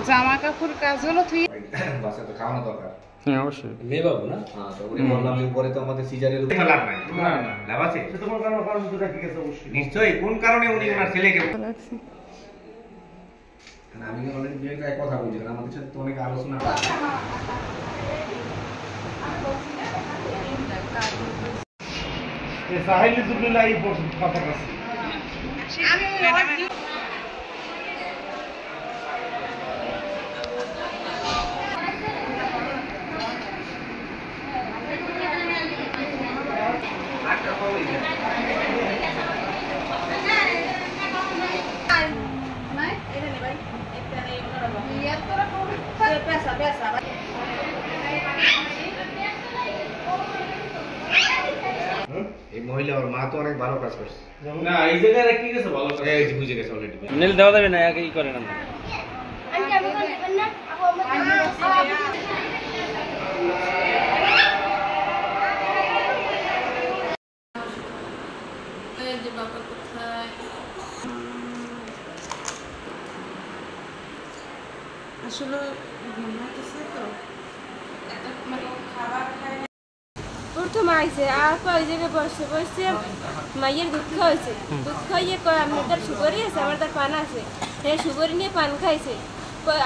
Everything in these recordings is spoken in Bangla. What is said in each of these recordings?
জামা কাপড় কাজগুলো তুই বাসা তো খাওয়ানো দরকার। হ্যাঁ অবশ্যই মেয়ে বাবু না? হ্যাঁ, তো উনি বললাম যে পরে তো আমাদের সিজারের উপর লাভ নাই। লাভ আছে? সেটা কোন কারণ তো দেখি গেছে অবশ্যই। নিশ্চয়ই কোন কারণে উনি ওনার ছেলেকে না আমি অলরেডি বিয়ে করে কথা বলছি কারণ আমাদের সাথে তো অনেক আলোচনা এ সাহিল জুবলিল্লাহ এই কথা আছে আমি এই মহিলা ওর মা তো অনেক ভালো কাজ করছে না এই জায়গায় রেখে গেছে ভালো কাজ এই যে বুঝে গেছে অলরেডি নীল দেওয়া যাবে না একই করে না আমি কেন করবেন না এই যে বাবা কোথায় আসলে ঘুমাইতেছে তো এত মানে খাবার খায় প্রথম আইছে আর ওই জায়গায় বসে বসে মায়ের দুধ খাওয়াইছে দুধ খাইয়ে কয় আপনার তার সুগারই আছে আমার তার পান আছে হ্যাঁ সুগারি নিয়ে পান খাইছে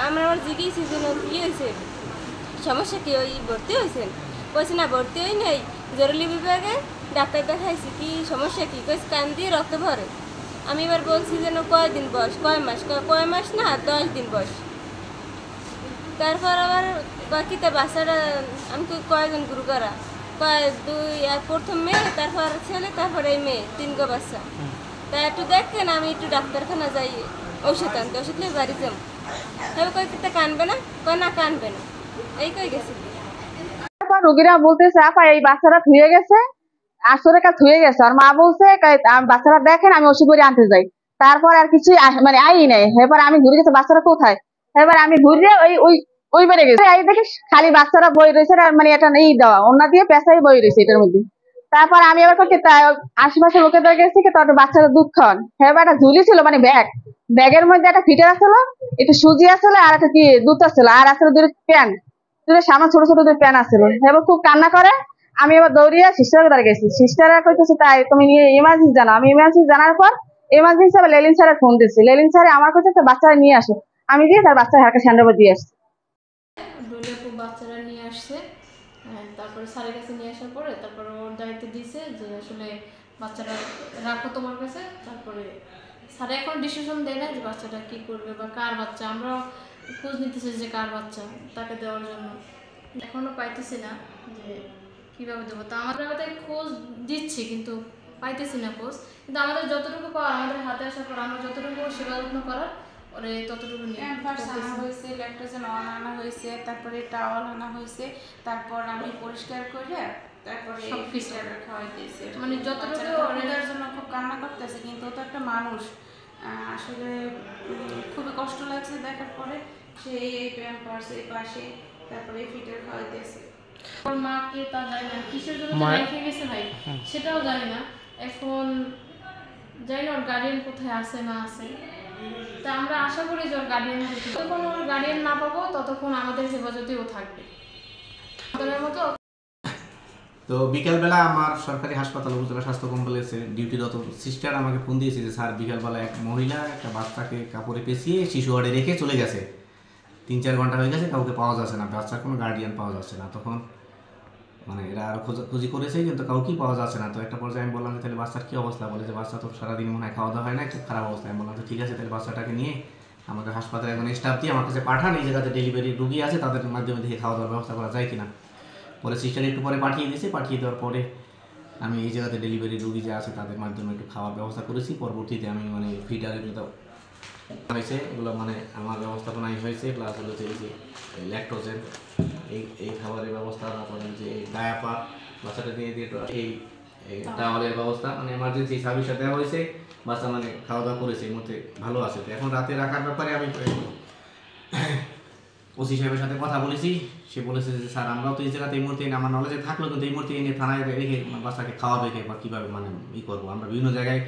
আমরা আমার জিজ্ঞেসি যে কী হয়েছে সমস্যা কি ওই ভর্তি হয়েছেন কইছে না ভর্তি হই নাই জরুরি বিভাগে ডাক্তার দেখাইছি কি সমস্যা কি কইছে কান দিয়ে রক্ত ভরে আমি এবার বলছি যেন কয়দিন বয়স কয় মাস না 10 দিন বয়স তারপর আবার কিতা বাচ্চাটা আমি কয়জন গুরু করা প্রথম মেয়ে তারপর ছেলে তারপরে এই মেয়ে 3 গো বাচ্চা তা একটু দেখেন আমি একটু ডাক্তারখানা যাই ওষুধ আনতে ওষুধ নিয়ে বাড়ি যাম তবে কয় কিতা কানবে না কয় না কানবে না এই কই গেছে তারপর রোগীরা বলতেছে আপা এই বাচ্চাটা ধুয়ে গেছে আসরে কাজ ধুয়ে গেছে আর মা বলছে বাচ্চাটা দেখেন আমি ওষুধ করে আনতে যাই তারপর আর কিছু মানে আই নাই এবার আমি ঘুরে গেছে বাচ্চাটা কোথায় এবার আমি ঘুরে ওই বেড়ে গেছে এই দেখি খালি বাচ্চারা বই রয়েছে আর মানে এটা নেই দেওয়া অন্য দিয়ে পেশাই বই রয়েছে এটার মধ্যে তারপর আমি আবার করতে আশেপাশে লোকেদের গেছি তার বাচ্চারা দুধ খাওয়ান এবার একটা ঝুলি ছিল মানে ব্যাগের মধ্যে একটা ফিটার আসছিল একটু সুজি আসছিল আর একটা কি দুধ আসছিল আর আসলে দুটো প্যান দুটো সামনে ছোট ছোট দুটো প্যান আসছিল এবার খুব কান্না করে আমি এবার দৌড়িয়ে সিস্টারের দ্বারা গেছি সিস্টাররা কইতেছে তাই তুমি নিয়ে ইমার্জেন্সি জানো আমি ইমার্জেন্সি জানার পর ইমার্জেন্সি আবার লেলিন স্যারের ফোন দিচ্ছি লেলিন স্যারে আমার কাছে বাচ্চারা নিয়ে আসো আমি দিয়ে তার বাচ্চার হারকে স্যান্ডার দিয়ে আসছি বাচ্চারা নিয়ে আসছে তারপরে স্যারের কাছে নিয়ে আসার পরে তারপর ওর দায়িত্ব দিয়েছে যে আসলে বাচ্চাটা রাখো তোমার কাছে তারপরে স্যার এখন ডিসিশন দেয় না যে বাচ্চাটা কী করবে বা কার বাচ্চা আমরা খোঁজ নিতেছি যে কার বাচ্চা তাকে দেওয়ার জন্য এখনও পাইতেছি না যে কীভাবে দেবো তা আমরা খোঁজ দিচ্ছি কিন্তু পাইতেছি না খোঁজ কিন্তু আমাদের যতটুকু পাওয়ার আমাদের হাতে আসার পর আমরা যতটুকু সেবা যত্ন করার ওরে ততটুকু আনা হয়েছে ল্যাকটোজেন আনা হয়েছে তারপরে টাওয়াল আনা হয়েছে তারপর আমি পরিষ্কার করে তারপরে সব কিছু খাওয়াই দিয়েছি মানে যতটুকু ওদের জন্য খুব কান্না করতেছে কিন্তু ও তো একটা মানুষ আসলে খুবই কষ্ট লাগছে দেখার পরে সে এই প্যাম্পার্স এই পাশে তারপরে ফিটার খাওয়াইতেছে ওর মাকে তা জানি না কিসের জন্য রেখে গেছে ভাই সেটাও জানি না এখন জানি না ওর গার্ডিয়ান কোথায় আছে না আছে তা আমরা আশা করি যে ওর গার্ডিয়ান যতক্ষণ ওর গার্ডিয়ান না পাবো ততক্ষণ আমাদের হেফাজতেও থাকবে মতো। তো বিকালবেলা আমার সরকারি হাসপাতাল উপজেলা স্বাস্থ্য কমপ্লেক্সের ডিউটিরত সিস্টার আমাকে ফোন দিয়েছে যে স্যার বিকালবেলা এক মহিলা একটা বাচ্চাকে কাপড়ে পেঁচিয়ে শিশু ওয়ার্ডে রেখে চলে গেছে 3-4 ঘন্টা হয়ে গেছে কাউকে পাওয়া যাচ্ছে না বাচ্চার কোনো গার্ডিয়ান পাওয়া যাচ্ছে না তখন মানে এরা আরও খোঁজাখুঁজি করেছে কিন্তু কাউকেই পাওয়া যাচ্ছে না তো একটা পর্যায়ে আমি বললাম যে তাহলে বাচ্চার কী অবস্থা বলে যে বাচ্চা তো সারাদিন মনে হয় খাওয়া দাওয়া হয় না একটু খারাপ অবস্থা আমি বললাম যে ঠিক আছে তাহলে বাচ্চাটাকে নিয়ে আমাদের হাসপাতালে একজন স্টাফ দিয়ে আমার কাছে পাঠান এই জায়গাতে ডেলিভারি রুগী আছে তাদের মাধ্যমে থেকে খাওয়া দাওয়ার ব্যবস্থা করা যায় কিনা পরে সিস্টার একটু পরে পাঠিয়ে দিয়েছে পাঠিয়ে দেওয়ার পরে আমি এই জায়গাতে ডেলিভারি রুগী যে আছে তাদের মাধ্যমে একটু খাওয়ার ব্যবস্থা করেছি পরবর্তীতে আমি মানে ফিডার এগুলো হয়েছে এগুলো মানে আমার ব্যবস্থাপনায় হয়েছে প্লাস হলো যে ল্যাকটোজেন এই খাবারের ব্যবস্থা তারপরে যে ডায়াপার বাচ্চাটা দিয়ে দিয়ে এই টাওয়ালের ব্যবস্থা মানে এমার্জেন্সি সার্ভিসটা দেওয়া হয়েছে বাচ্চা মানে খাওয়া দাওয়া করেছে এর মধ্যে ভালো আছে তো এখন রাতে রাখার ব্যাপারে আমি ওসি সাহেবের সাথে কথা বলেছি সে বলেছে যে স্যার আমরাও তো এই জায়গাতে এই মুহূর্তে আমার নলেজে থাকলো, কিন্তু এই মুহূর্তে এনে থানায় রেখে বাচ্চাকে খাওয়াবে কে বা কীভাবে মানে করবো। আমরা বিভিন্ন জায়গায়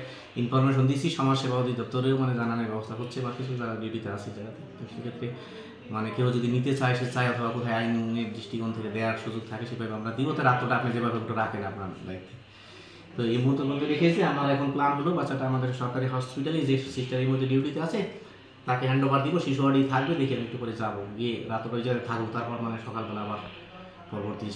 ইনফরমেশন দিচ্ছি, সমাজসেবা অধিদপ্তরেও জানানোর ব্যবস্থা হচ্ছে বা কিছু যারা ডিউটিতে আছে জায়গাতে। তো সেক্ষেত্রে কেউ যদি নিতে চায় সে চায়, অথবা কোথায় আইনের দৃষ্টিকোণ থেকে দেওয়ার সুযোগ থাকে সেভাবে আমরা দিব। তো রাত্রটা আপনি যেভাবে একটু রাখেন আপনার দায়িত্বে। তো এই মুহূর্তের মধ্যে রেখেছি। আমার এখন প্ল্যান হলো বাচ্চাটা আমাদের সরকারি হসপিটালে যে সিস্টার এই মধ্যে ডিউটিতে আছে তাকে হ্যান্ড ওভার দিব, শিশু ওয়ার্ডেই থাকবে, দেখে একটু করে যাবো, গিয়ে রাত্রে ওই জায়গায় থাকবো, তারপর সকালবেলা আবার পরবর্তী